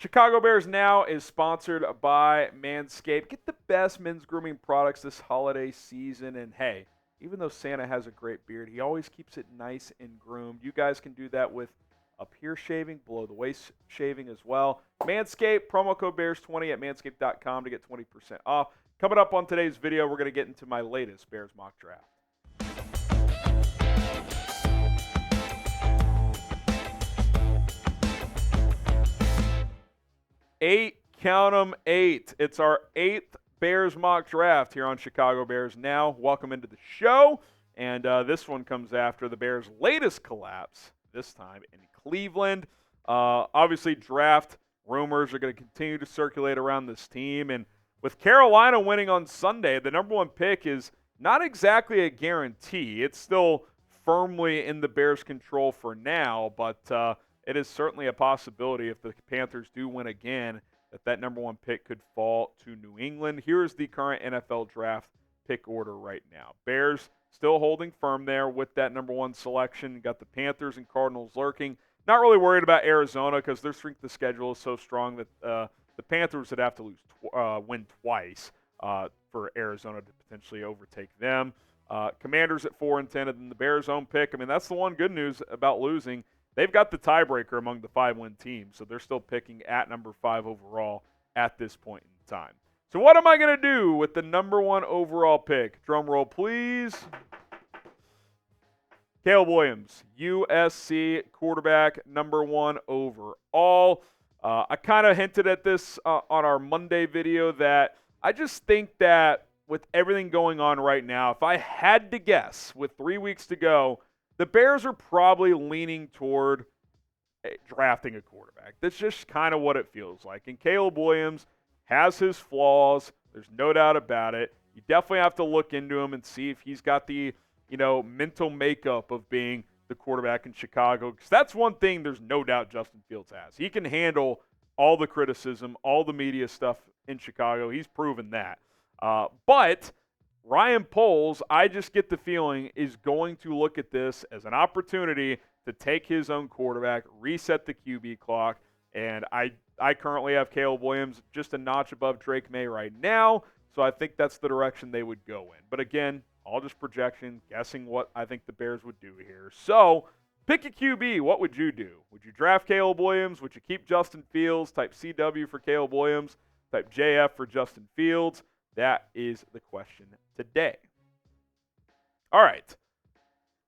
Chicago Bears Now is sponsored by Manscaped. Get the best men's grooming products this holiday season. And hey, even though Santa has a great beard, he always keeps it nice and groomed. You guys can do that with up here shaving, below the waist shaving as well. Manscaped, promo code Bears20 at manscaped.com to get 20% off. Coming up on today's video, we're going to get into my latest Bears mock draft. 8, count 'em 8. It's our 8th Bears mock draft here on Chicago Bears Now. Welcome into the show. And this one comes after the Bears' latest collapse, this time in Cleveland. Obviously, draft rumors are going to continue to circulate around this team. And with Carolina winning on Sunday, the number one pick is not exactly a guarantee. It's still firmly in the Bears' control for now, but it is certainly a possibility if the Panthers do win again that number one pick could fall to New England. Here is the current NFL draft pick order right now. Bears still holding firm there with that number one selection. You got the Panthers and Cardinals lurking. Not really worried about Arizona because their strength of schedule is so strong that the Panthers would have to win twice for Arizona to potentially overtake them. Commanders at 4-10, and then the Bears' own pick. I mean, that's the one good news about losing. They've got the tiebreaker among the 5-win teams, so they're still picking at number 5 overall at this point in time. So what am I going to do with the number 1 overall pick? Drum roll, please. Caleb Williams, USC quarterback, number 1 overall. I kind of hinted at this on our Monday video that I just think that with everything going on right now, if I had to guess with 3 weeks to go, the Bears are probably leaning toward drafting a quarterback. That's just kind of what it feels like. And Caleb Williams has his flaws. There's no doubt about it. You definitely have to look into him and see if he's got the, mental makeup of being the quarterback in Chicago. Because that's one thing there's no doubt Justin Fields has. He can handle all the criticism, all the media stuff in Chicago. He's proven that. But Ryan Poles, I just get the feeling, is going to look at this as an opportunity to take his own quarterback, reset the QB clock, and I currently have Caleb Williams just a notch above Drake May right now, so I think that's the direction they would go in. But again, all just projection, guessing what I think the Bears would do here. So, pick a QB. What would you do? Would you draft Caleb Williams? Would you keep Justin Fields? Type CW for Caleb Williams. Type JF for Justin Fields. That is the question today. All right.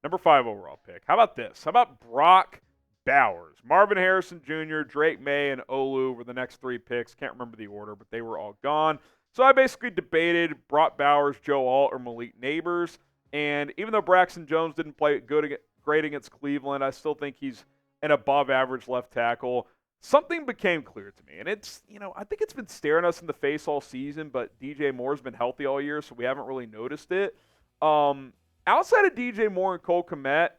Number 5 overall pick. How about this? How about Brock Bowers? Marvin Harrison Jr., Drake May, and Olu were the next 3 picks. Can't remember the order, but they were all gone. So I basically debated Brock Bowers, Joe Alt, or Malik Neighbors. And even though Braxton Jones didn't play great against Cleveland, I still think he's an above-average left tackle. Something became clear to me, and it's, I think it's been staring us in the face all season, but DJ Moore's been healthy all year, so we haven't really noticed it. Outside of DJ Moore and Cole Kmet,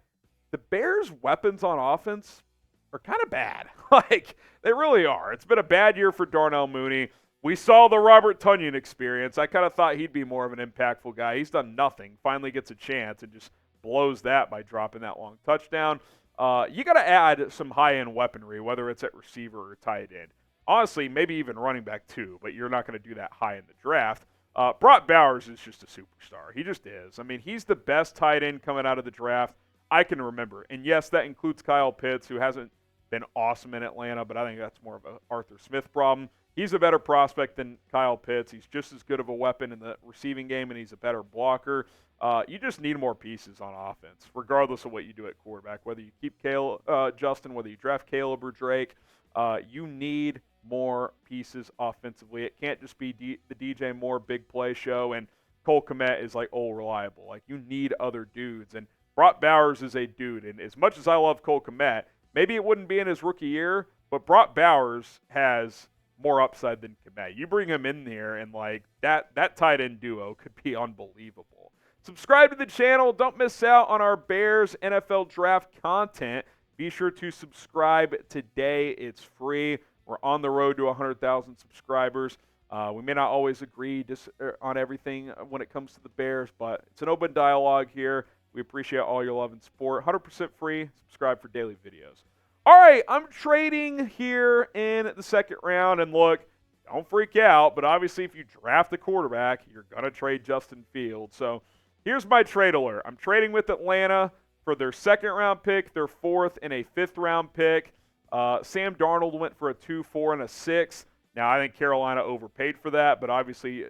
the Bears' weapons on offense are kind of bad. They really are. It's been a bad year for Darnell Mooney. We saw the Robert Tonyan experience. I kind of thought he'd be more of an impactful guy. He's done nothing. Finally gets a chance and just blows that by dropping that long touchdown. You got to add some high-end weaponry, whether it's at receiver or tight end. Honestly, maybe even running back too, but you're not going to do that high in the draft. Brock Bowers is just a superstar. He just is. I mean, he's the best tight end coming out of the draft I can remember. And yes, that includes Kyle Pitts, who hasn't been awesome in Atlanta, but I think that's more of an Arthur Smith problem. He's a better prospect than Kyle Pitts. He's just as good of a weapon in the receiving game, and he's a better blocker. You just need more pieces on offense, regardless of what you do at quarterback. Whether you keep Justin, whether you draft Caleb or Drake, you need more pieces offensively. It can't just be the DJ Moore big play show and Cole Kmet is reliable. You need other dudes, and Brock Bowers is a dude. And as much as I love Cole Kmet, maybe it wouldn't be in his rookie year, but Brock Bowers has more upside than Kmet. You bring him in there, and that tight end duo could be unbelievable. Subscribe to the channel. Don't miss out on our Bears NFL draft content. Be sure to subscribe today. It's free. We're on the road to 100,000 subscribers. We may not always agree on everything when it comes to the Bears, but it's an open dialogue here. We appreciate all your love and support. 100% free. Subscribe for daily videos. All right, I'm trading here in the second round, and look, don't freak out, but obviously if you draft a quarterback, you're going to trade Justin Fields. So here's my trade alert. I'm trading with Atlanta for their second-round pick, their fourth, and a fifth-round pick. Sam Darnold went for a 2, 4, and a 6. Now, I think Carolina overpaid for that, but obviously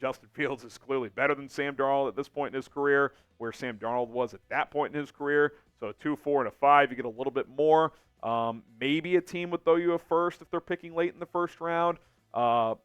Justin Fields is clearly better than Sam Darnold at this point in his career, where Sam Darnold was at that point in his career. So a 2, 4, and a 5, you get a little bit more. Maybe a team would throw you a first if they're picking late in the first round.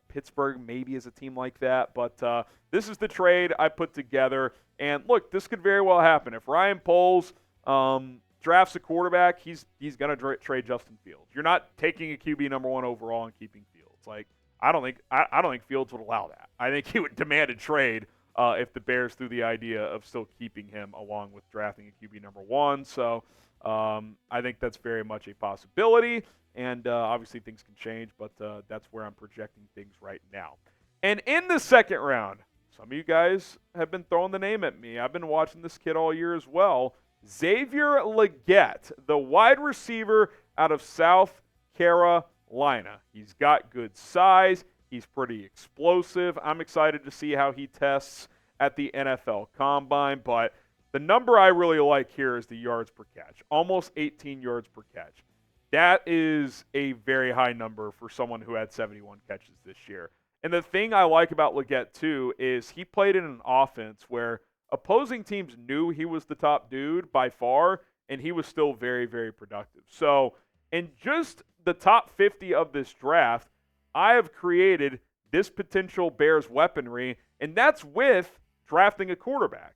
Pittsburgh maybe is a team like that. But this is the trade I put together. And look, this could very well happen. If Ryan Poles drafts a quarterback, he's going to trade Justin Fields. You're not taking a QB number 1 overall and keeping Fields. Like, I don't think Fields would allow that. I think he would demand a trade if the Bears threw the idea of still keeping him along with drafting a QB number 1. So I think that's very much a possibility. And obviously things can change, but that's where I'm projecting things right now. And in the second round, some of you guys have been throwing the name at me. I've been watching this kid all year as well. Xavier Legette, the wide receiver out of South Carolina. He's got good size. He's pretty explosive. I'm excited to see how he tests at the NFL Combine, but the number I really like here is the yards per catch, almost 18 yards per catch. That is a very high number for someone who had 71 catches this year. And the thing I like about Legette, too, is he played in an offense where opposing teams knew he was the top dude by far, and he was still very, very productive. So in just the top 50 of this draft, I have created this potential Bears weaponry, and that's with drafting a quarterback.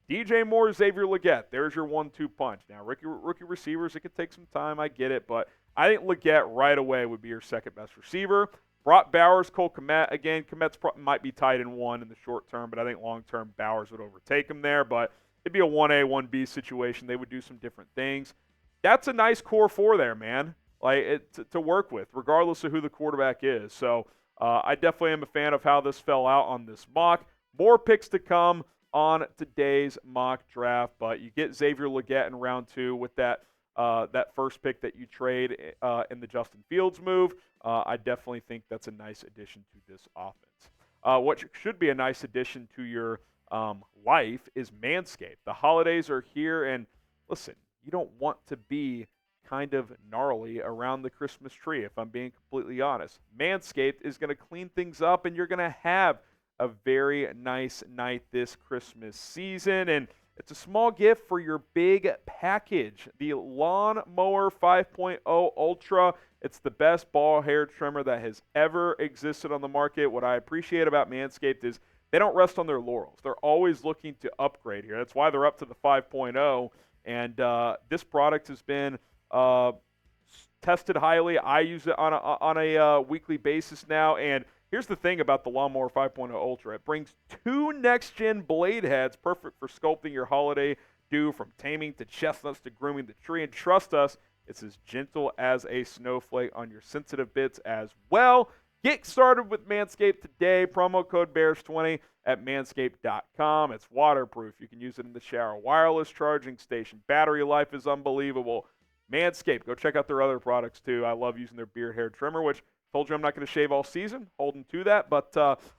DJ Moore, Xavier Legette, there's your 1-2 punch. Now, rookie receivers, it could take some time, I get it, but I think Legette right away would be your second-best receiver. Brock Bowers, Cole Kmet, again, Kmet's might be tied in 1 in the short term, but I think long-term Bowers would overtake him there, but it'd be a 1A, 1B situation. They would do some different things. That's a nice core 4 there, man, to work with, regardless of who the quarterback is. So I definitely am a fan of how this fell out on this mock. More picks to come on today's mock draft, but you get Xavier Legette in round 2 with that first pick that you trade in the Justin Fields move. I definitely think that's a nice addition to this offense. What should be a nice addition to your life is Manscaped. The holidays are here, and listen, you don't want to be kind of gnarly around the Christmas tree, if I'm being completely honest. Manscaped is going to clean things up, and you're going to have a very nice night this Christmas season, and it's a small gift for your big package, the Lawn Mower 5.0 Ultra. It's the best ball hair trimmer that has ever existed on the market. What I appreciate about Manscaped is they don't rest on their laurels. They're always looking to upgrade here. That's why they're up to the 5.0, and this product has been tested highly. I use it on a weekly basis now, and here's the thing about the Lawnmower 5.0 Ultra. It brings 2 next-gen blade heads, perfect for sculpting your holiday dew, from taming to chestnuts to grooming the tree. And trust us, it's as gentle as a snowflake on your sensitive bits as well. Get started with Manscaped today. Promo code BEARS20 at manscaped.com. It's waterproof. You can use it in the shower. Wireless charging station. Battery life is unbelievable. Manscaped, go check out their other products too. I love using their beard hair trimmer, which told you I'm not going to shave all season, holding to that, but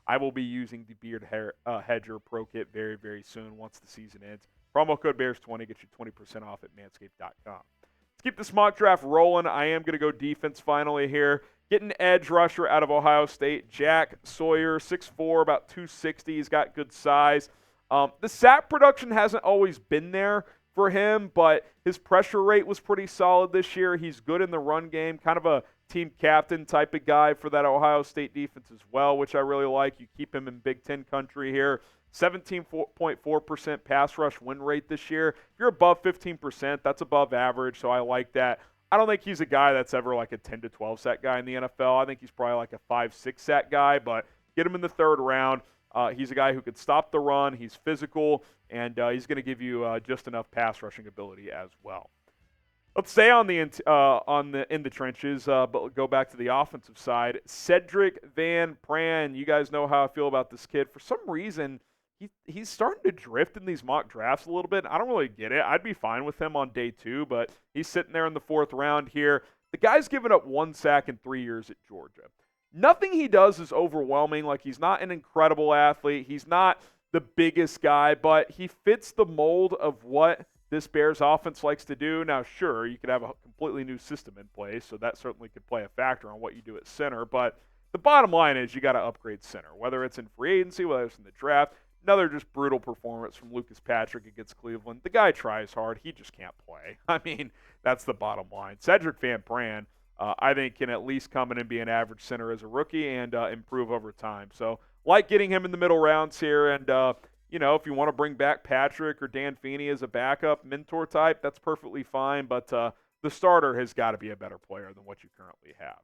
I will be using the Beard Hair Hedger Pro Kit very, very soon once the season ends. Promo code BEARS20 gets you 20% off at manscaped.com. Let's keep this mock draft rolling. I am going to go defense finally here. Get an edge rusher out of Ohio State, Jack Sawyer, 6'4", about 260. He's got good size. The sack production hasn't always been there for him, but his pressure rate was pretty solid this year. He's good in the run game, kind of a team captain type of guy for that Ohio State defense as well, which I really like. You keep him in Big Ten country here. 17.4% pass rush win rate this year. If you're above 15%, that's above average, so I like that. I don't think he's a guy that's ever like a 10 to 12 sack guy in the NFL. I think he's probably like a 5-6 sack guy, but get him in the third round. He's a guy who could stop the run. He's physical, and he's going to give you just enough pass rushing ability as well. Let's stay in the trenches, but go back to the offensive side. Cedric Van Pran, you guys know how I feel about this kid. For some reason, he's starting to drift in these mock drafts a little bit. I don't really get it. I'd be fine with him on day 2, but he's sitting there in the 4th round here. The guy's given up 1 sack in 3 years at Georgia. Nothing he does is overwhelming. Like, he's not an incredible athlete. He's not the biggest guy, but he fits the mold of what this Bears offense likes to do. Now, sure, you could have a completely new system in place, so that certainly could play a factor on what you do at center. But the bottom line is you got to upgrade center, whether it's in free agency, whether it's in the draft. Another just brutal performance from Lucas Patrick against Cleveland. The guy tries hard. He just can't play. I mean, that's the bottom line. Cedric Van Pran, I think, can at least come in and be an average center as a rookie and improve over time. So, like getting him in the middle rounds here. And, if you want to bring back Patrick or Dan Feeney as a backup mentor type, that's perfectly fine. But the starter has got to be a better player than what you currently have.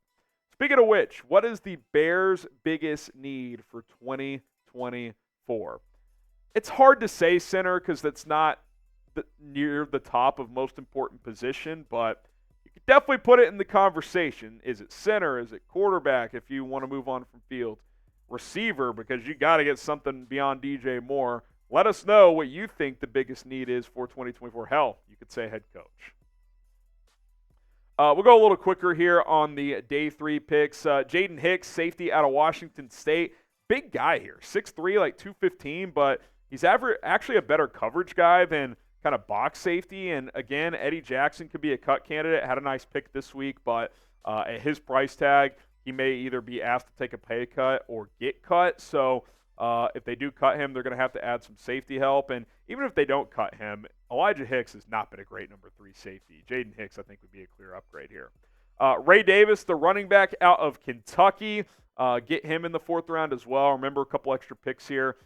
Speaking of which, what is the Bears' biggest need for 2024? It's hard to say center because that's not near the top of most important position, but you could definitely put it in the conversation. Is it center? Is it quarterback if you want to move on from field? Receiver, because you got to get something beyond DJ Moore. Let us know what you think the biggest need is for 2024. Hell, you could say head coach. We'll go a little quicker here on the day 3 picks. Jaden Hicks, safety out of Washington State. Big guy here, 6'3", like 215, but he's actually a better coverage guy than kind of box safety. And again, Eddie Jackson could be a cut candidate. Had a nice pick this week, but at his price tag, he may either be asked to take a pay cut or get cut. So if they do cut him, they're going to have to add some safety help. And even if they don't cut him, Elijah Hicks has not been a great number 3 safety. Jaden Hicks, I think, would be a clear upgrade here. Ray Davis, the running back out of Kentucky, get him in the 4th round as well. Remember, a couple extra picks here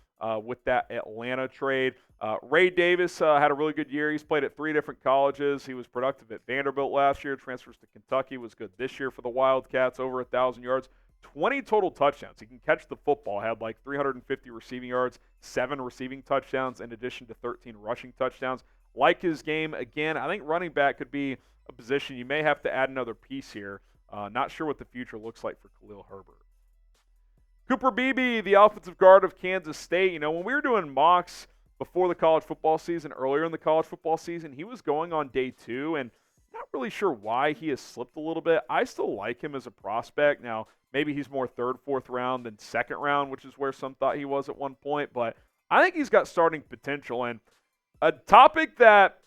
with that Atlanta trade. Ray Davis had a really good year. He's played at 3 different colleges. He was productive at Vanderbilt last year, transfers to Kentucky, was good this year for the Wildcats, over 1,000 yards, 20 total touchdowns. He can catch the football, had like 350 receiving yards, 7 receiving touchdowns, in addition to 13 rushing touchdowns. Like his game. Again, I think running back could be a position you may have to add another piece here. Not sure what the future looks like for Khalil Herbert. Cooper Beebe, the offensive guard of Kansas State. When we were doing mocks before the college football season, earlier in the college football season, he was going on day 2, and not really sure why he has slipped a little bit. I still like him as a prospect. Now, maybe he's more 3rd, 4th round than 2nd round, which is where some thought he was at one point, but I think he's got starting potential. And a topic that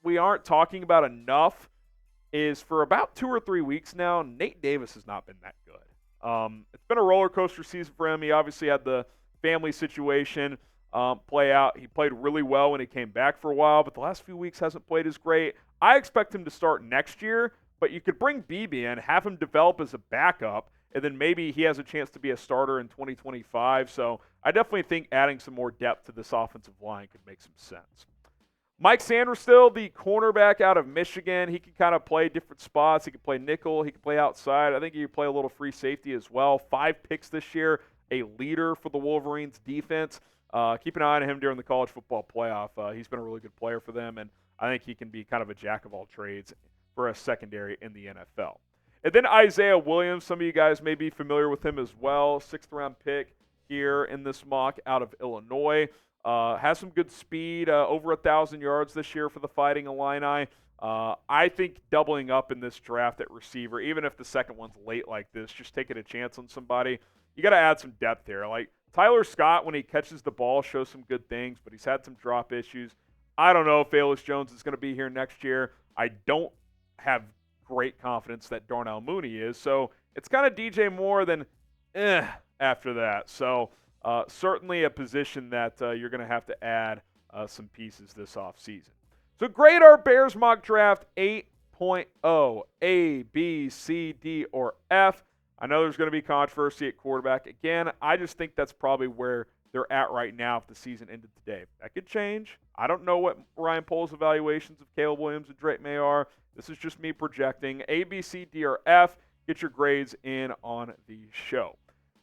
we aren't talking about enough is for about 2 or 3 weeks now, Nate Davis has not been that good. It's been a roller coaster season for him. He obviously had the family situation play out. He played really well when he came back for a while, but the last few weeks hasn't played as great. I expect him to start next year, but you could bring Beebe in, have him develop as a backup, and then maybe he has a chance to be a starter in 2025. So I definitely think adding some more depth to this offensive line could make some sense. Mike Sanderstill, the cornerback out of Michigan, he can kind of play different spots. He can play nickel. He can play outside. I think he can play a little free safety as well. 5 picks this year, a leader for the Wolverines defense. Keep an eye on him during the college football playoff. He's been a really good player for them, and I think he can be kind of a jack of all trades for a secondary in the NFL. And then Isaiah Williams, some of you guys may be familiar with him as well. 6th round pick here in this mock out of Illinois. Has some good speed, over 1,000 yards this year for the Fighting Illini. I think doubling up in this draft at receiver, even if the second one's late like this, just taking a chance on somebody, you got to add some depth here. Like Tyler Scott, when he catches the ball, shows some good things, but he's had some drop issues. I don't know if Velus Jones is going to be here next year. I don't have great confidence that Darnell Mooney is. So it's kind of DJ Moore than after that. So certainly a position that you're going to have to add some pieces this offseason. So grade our Bears mock draft 8.0, A, B, C, D, or F. I know there's going to be controversy at quarterback. Again, I just think that's probably where they're at right now if the season ended today. That could change. I don't know what Ryan Poles' evaluations of Caleb Williams and Drake May are. This is just me projecting. A, B, C, D, or F. Get your grades in on the show.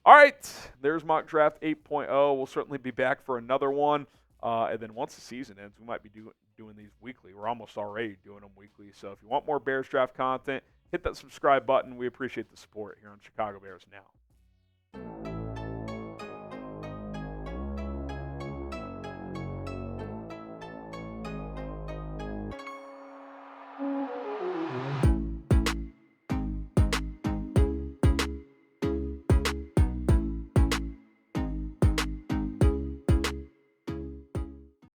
All right, there's mock draft 8.0. We'll certainly be back for another one. And then once the season ends, we might be doing these weekly. We're almost already doing them weekly. So if you want more Bears draft content, hit that subscribe button. We appreciate the support here on Chicago Bears Now.